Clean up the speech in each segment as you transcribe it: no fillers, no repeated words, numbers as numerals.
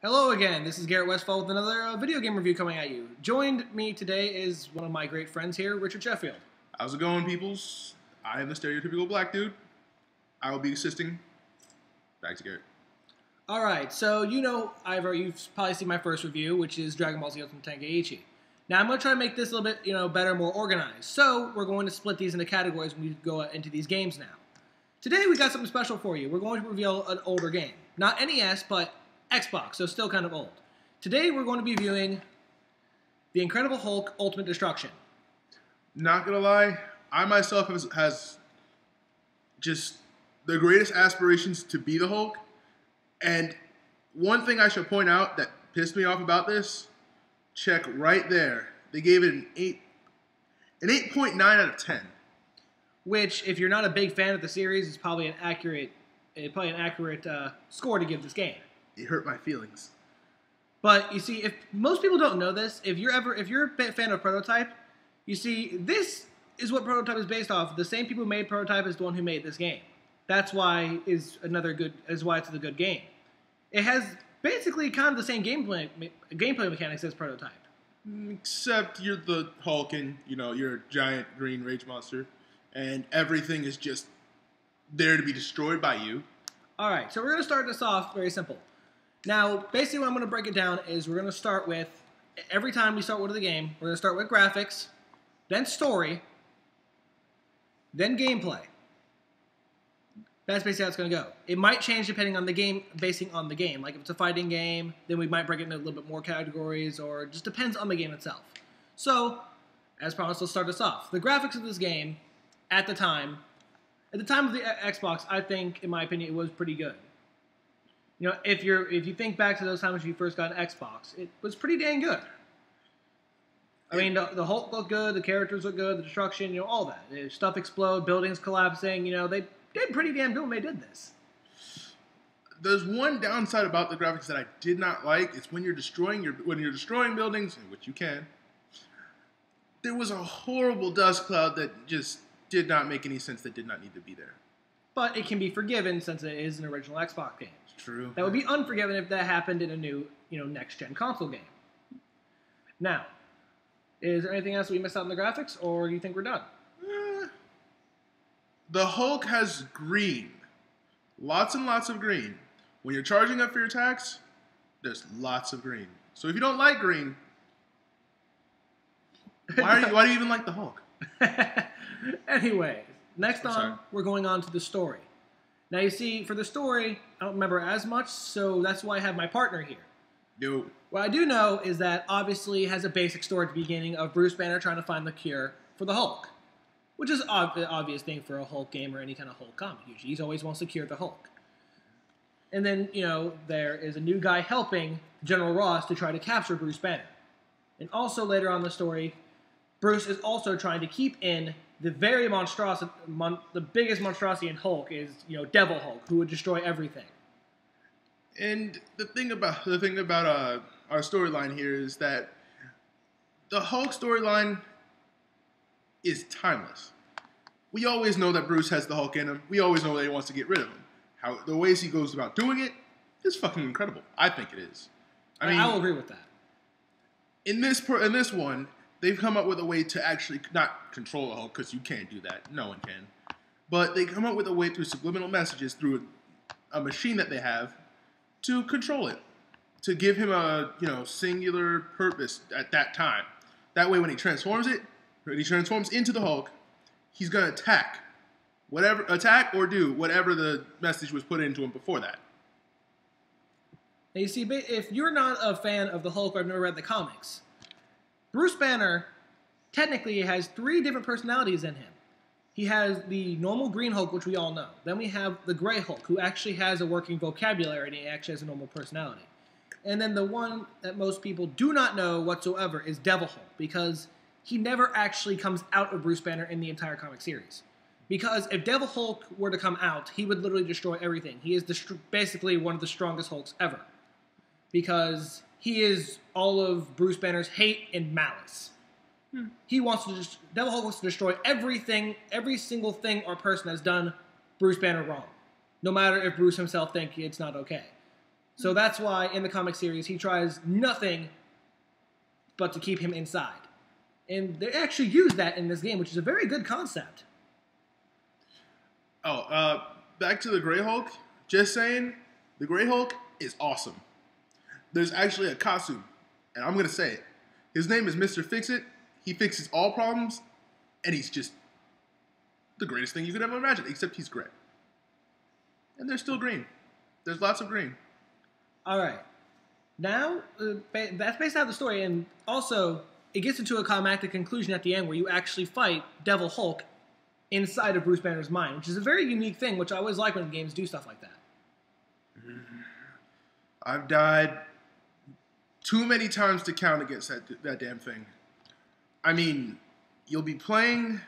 Hello again, this is Garrett Westfall with another video game review coming at you. Joined me today is one of my great friends here, Richard Sheffield. How's it going, peoples? I am the stereotypical black dude. I will be assisting. Back to Garrett. Alright, so you've probably seen my first review, which is Dragon Ball Z Ultimate Tenkaichi. Now I'm going to try to make this a little bit better, more organized. So we're going to split these into categories when we go into these games now. Today we got something special for you. We're going to reveal an older game. Not NES, but Xbox, so still kind of old. Today we're going to be viewing The Incredible Hulk Ultimate Destruction. Not gonna lie, I myself has just the greatest aspirations to be the Hulk. And one thing I should point out that pissed me off about this, check right there. They gave it an 8.9 out of 10. Which, if you're not a big fan of the series, is probably an accurate score to give this game. It hurt my feelings. But you see, if most people don't know this, if you're a fan of Prototype, you see this is what Prototype is based off. The same people who made Prototype is the one who made this game. That's why it's a good game. It has basically kind of the same gameplay mechanics as Prototype. Except you're the Hulk and you're a giant green rage monster, and everything is just there to be destroyed by you. All right, so we're going to start this off very simple. Now, basically what I'm going to break it down is we're going to start with, every time we start with the game, we're going to start with graphics, then story, then gameplay. That's basically how it's going to go. It might change depending on the game, basing on the game. Like if it's a fighting game, then we might break it into a little bit more categories, or it just depends on the game itself. So, as promised, let's start this off. The graphics of this game, at the time of the Xbox, I think, in my opinion, it was pretty good. If you think back to those times when you first got an Xbox, it was pretty dang good. I mean, the Hulk looked good, the characters looked good, the destruction, all that. Stuff explode, buildings collapsing, they did pretty damn good when they did this. There's one downside about the graphics that I did not like. It's when you're destroying buildings, which you can. There was a horrible dust cloud that just did not make any sense. That did not need to be there. But it can be forgiven since it is an original Xbox game. True. That would be unforgiven if that happened in a new, next-gen console game. Now, is there anything else we missed out on the graphics, or do you think we're done? The Hulk has green. Lots and lots of green. When you're charging up for your attacks, there's lots of green. So if you don't like green, why do you even like the Hulk? Anyway, next on, we're going on to the story. Now, you see, for the story, I don't remember as much, so that's why I have my partner here. Yo. What I do know is that, obviously, it has a basic story at the beginning of Bruce Banner trying to find the cure for the Hulk, which is the obvious thing for a Hulk game or any kind of Hulk comic, usually. He always wants to cure the Hulk. And then, there is a new guy helping General Ross to try to capture Bruce Banner. And also, later on in the story, Bruce is also trying to keep in the very the biggest monstrosity in Hulk is, Devil Hulk, who would destroy everything. And the thing about our storyline here is that the Hulk storyline is timeless. We always know that Bruce has the Hulk in him. We always know that he wants to get rid of him. The ways he goes about doing it is fucking incredible. I think it is. I mean, I'll agree with that. In this one, they've come up with a way to actually not control the Hulk, because you can't do that. No one can. But they come up with a way through subliminal messages, through a machine that they have, to control it. To give him a, singular purpose at that time. That way when he transforms into the Hulk, he's going to attack or do whatever the message was put into him before that. Now, you see, if you're not a fan of the Hulk or have never read the comics, Bruce Banner technically has 3 different personalities in him. He has the normal Green Hulk, which we all know. Then we have the Gray Hulk, who actually has a working vocabulary and he actually has a normal personality. And then the one that most people do not know whatsoever is Devil Hulk, because he never actually comes out of Bruce Banner in the entire comic series. Because if Devil Hulk were to come out, he would literally destroy everything. He is basically one of the strongest Hulks ever. Because he is all of Bruce Banner's hate and malice. Devil Hulk wants to destroy everything, every single thing or person that's done Bruce Banner wrong. No matter if Bruce himself thinks it's not okay. So that's why in the comic series he tries nothing but to keep him inside. And they actually use that in this game, which is a very good concept. Oh, back to the Grey Hulk. Just saying, the Grey Hulk is awesome. There's actually a costume, and I'm going to say it. His name is Mr. Fix-It. He fixes all problems, and he's just the greatest thing you could ever imagine, except he's gray. And they're still green. There's lots of green. All right. Now, that's based out of the story, and also it gets into a climactic conclusion at the end where you actually fight Devil Hulk inside of Bruce Banner's mind, which is a very unique thing, which I always like when games do stuff like that. I've died too many times to count against that damn thing. I mean, you'll be playing...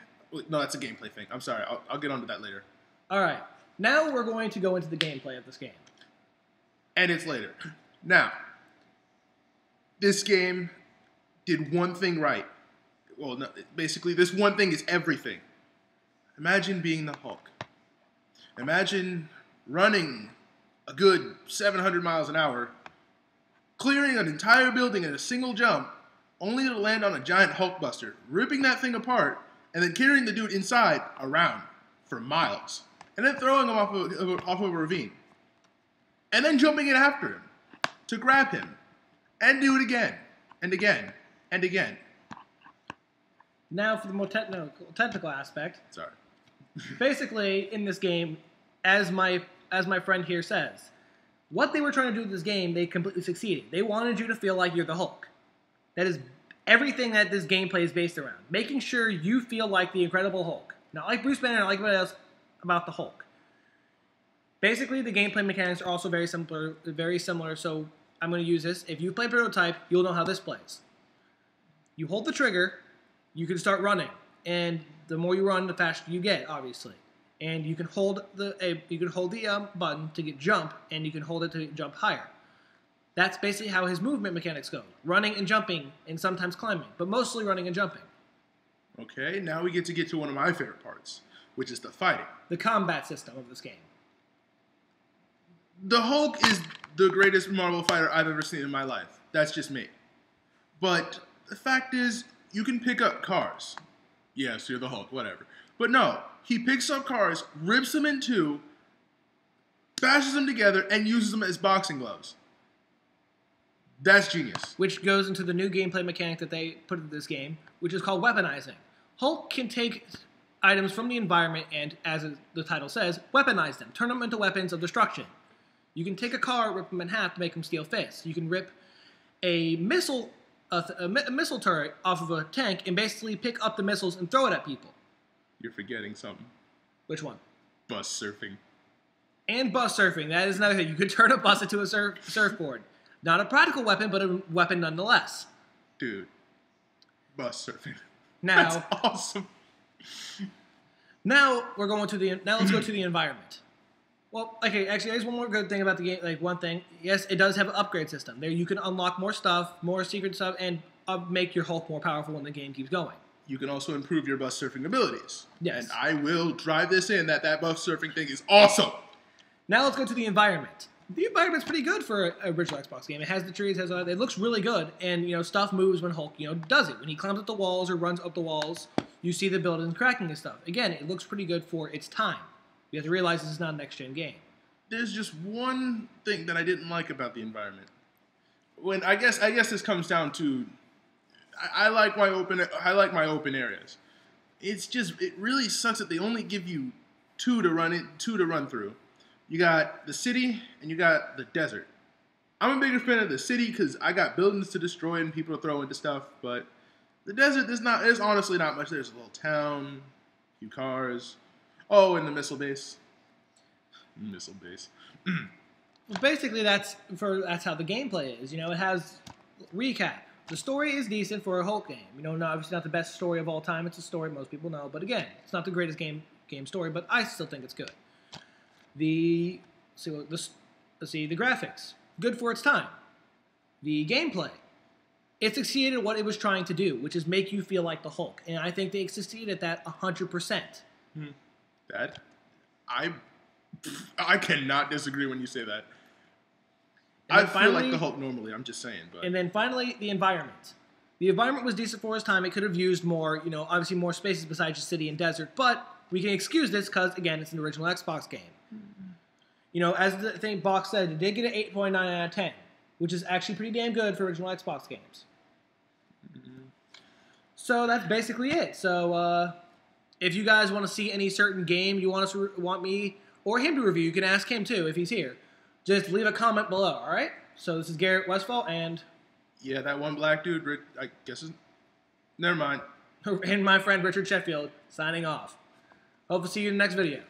No, that's a gameplay thing. I'm sorry. I'll get onto that later. All right. Now we're going to go into the gameplay of this game. And it's later. Now, this game did one thing right. Well, no, basically, this one thing is everything. Imagine being the Hulk. Imagine running a good 700 miles an hour, clearing an entire building in a single jump, only to land on a giant Hulkbuster, ripping that thing apart, and then carrying the dude inside around for miles, and then throwing him off of a ravine, and then jumping in after him to grab him, and do it again, and again, and again. Now for the more technical aspect. Sorry. Basically, in this game, as my friend here says, what they were trying to do with this game, they completely succeeded. They wanted you to feel like you're the Hulk. That is everything that this gameplay is based around. Making sure you feel like the Incredible Hulk. Not like Bruce Banner, not like anybody else, about the Hulk. Basically, the gameplay mechanics are also very similar, so I'm going to use this. If you play Prototype, you'll know how this plays. You hold the trigger, you can start running, and the more you run, the faster you get, obviously. And you can hold the button to get jump, and you can hold it to jump higher. That's basically how his movement mechanics go. Running and jumping, and sometimes climbing, but mostly running and jumping. Okay, now we get to one of my favorite parts, which is the fighting. The combat system of this game. The Hulk is the greatest Marvel fighter I've ever seen in my life. That's just me. But the fact is, you can pick up cars. Yes, you're the Hulk, whatever. But no, he picks up cars, rips them in two, bashes them together, and uses them as boxing gloves. That's genius. Which goes into the new gameplay mechanic that they put into this game, which is called weaponizing. Hulk can take items from the environment and, as the title says, weaponize them. Turn them into weapons of destruction. You can take a car, rip them in half to make them steel fists. You can rip a missile turret off of a tank and basically pick up the missiles and throw it at people. You're forgetting something. Which one? Bus surfing. And bus surfing. That is another thing. You could turn a bus into a surfboard. Not a practical weapon, but a weapon nonetheless. Dude. Bus surfing. Now, that's awesome. Now let's go to the environment. Well, okay, actually, there's one more good thing about the game. Like, one thing. Yes, it does have an upgrade system. There you can unlock more stuff, more secret stuff, and make your Hulk more powerful when the game keeps going. You can also improve your bus surfing abilities. Yes. And I will drive this in that bus surfing thing is awesome. Now let's go to the environment. The environment's pretty good for an original Xbox game. It has the trees, it looks really good, and stuff moves when Hulk does it. When he climbs up the walls or runs up the walls, you see the buildings cracking and stuff. Again, it looks pretty good for its time. You have to realize this is not a next-gen game. There's just one thing that I didn't like about the environment. I guess this comes down to I like my open areas. It really sucks that they only give you two to run through. You got the city and you got the desert. I'm a bigger fan of the city because I got buildings to destroy and people to throw into stuff. But the desert, there's honestly not much. There's a little town, a few cars. Oh, and the missile base. Missile base. Well, basically, that's how the gameplay is. It has recap. The story is decent for a Hulk game. Obviously not the best story of all time. It's a story most people know, but again, it's not the greatest game story. But I still think it's good. The graphics, good for its time. The gameplay, it succeeded at what it was trying to do, which is make you feel like the Hulk, and I think they succeeded at that 100%. That I cannot disagree when you say that. I feel like the Hulk normally. I'm just saying. But. And then finally, the environment. The environment was decent for its time. It could have used more, obviously more spaces besides just city and desert. But we can excuse this because, again, it's an original Xbox game. As the thing box said, it did get an 8.9 out of 10, which is actually pretty damn good for original Xbox games. So that's basically it. So if you guys want to see any certain game you want me or him to review, you can ask him too if he's here. Just leave a comment below, all right? So this is Garrett Westfall and... Yeah, that one black dude, Rick, I guess never mind. And my friend Richard Sheffield signing off. Hope to see you in the next video.